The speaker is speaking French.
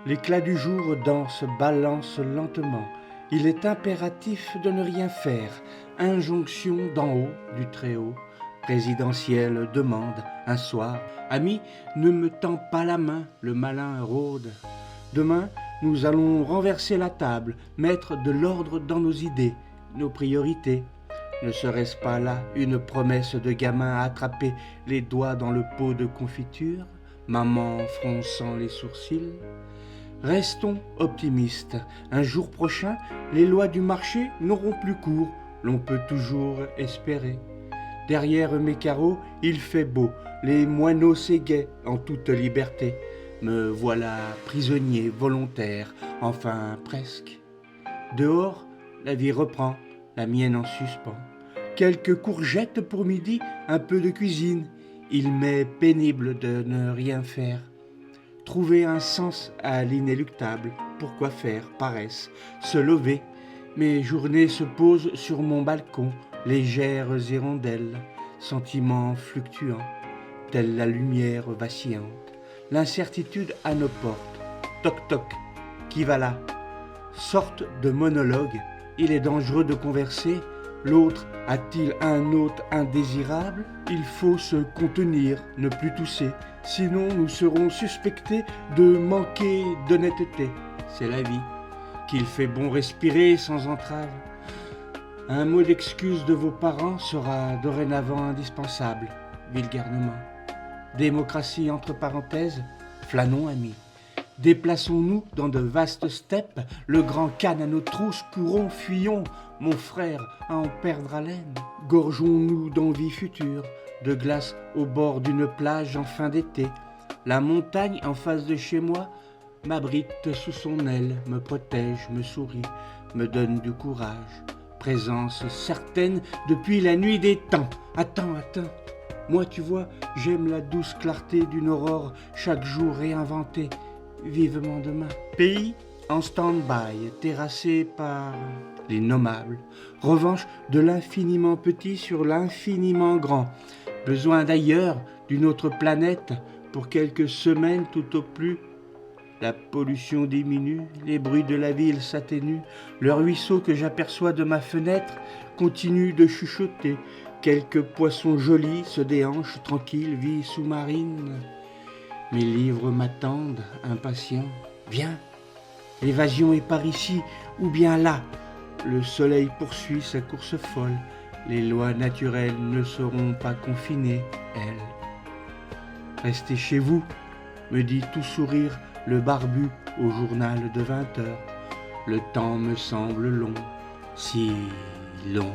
L'éclat du jour danse, balance lentement. Il est impératif de ne rien faire. Injonction d'en haut, du Très-Haut. Présidentielle demande, un soir. Ami, ne me tends pas la main, le malin rôde. Demain, nous allons renverser la table, mettre de l'ordre dans nos idées, nos priorités. Ne serait-ce pas là une promesse de gamin à attraper les doigts dans le pot de confiture, maman fronçant les sourcils? Restons optimistes. Un jour prochain, les lois du marché n'auront plus cours. L'on peut toujours espérer. Derrière mes carreaux, il fait beau. Les moineaux s'égaient en toute liberté. Me voilà prisonnier volontaire, enfin presque. Dehors, la vie reprend, la mienne en suspens. Quelques courgettes pour midi, un peu de cuisine. Il m'est pénible de ne rien faire. Trouver un sens à l'inéluctable, pourquoi faire paresse, se lever. Mes journées se posent sur mon balcon, légères hirondelles, sentiments fluctuants, telle la lumière vacillante. L'incertitude à nos portes. Toc toc, qui va là? Sorte de monologue, il est dangereux de converser. L'autre a-t-il un hôte indésirable? Il faut se contenir, ne plus tousser, sinon nous serons suspectés de manquer d'honnêteté. C'est la vie, qu'il fait bon respirer sans entrave. Un mot d'excuse de vos parents sera dorénavant indispensable, vil garnement. Démocratie entre parenthèses, flânons amis. Déplaçons-nous dans de vastes steppes, le grand Khan à nos trousses, courons, fuyons, mon frère, à en perdre haleine. Gorgeons-nous d'envie future, de glace au bord d'une plage en fin d'été. La montagne en face de chez moi m'abrite sous son aile, me protège, me sourit, me donne du courage. Présence certaine depuis la nuit des temps. Attends. Moi, tu vois, j'aime la douce clarté d'une aurore chaque jour réinventée. Vivement demain. Pays en stand-by, terrassé par l'innommable. Revanche de l'infiniment petit sur l'infiniment grand. Besoin d'ailleurs, d'une autre planète, pour quelques semaines tout au plus. La pollution diminue, les bruits de la ville s'atténuent, le ruisseau que j'aperçois de ma fenêtre continue de chuchoter. Quelques poissons jolis se déhanchent, tranquilles, vie sous-marine. Mes livres m'attendent, impatients. Viens, l'évasion est par ici ou bien là. Le soleil poursuit sa course folle. Les lois naturelles ne seront pas confinées, elles. Restez chez vous, me dit tout sourire le barbu au journal de 20 heures. Le temps me semble long, si long.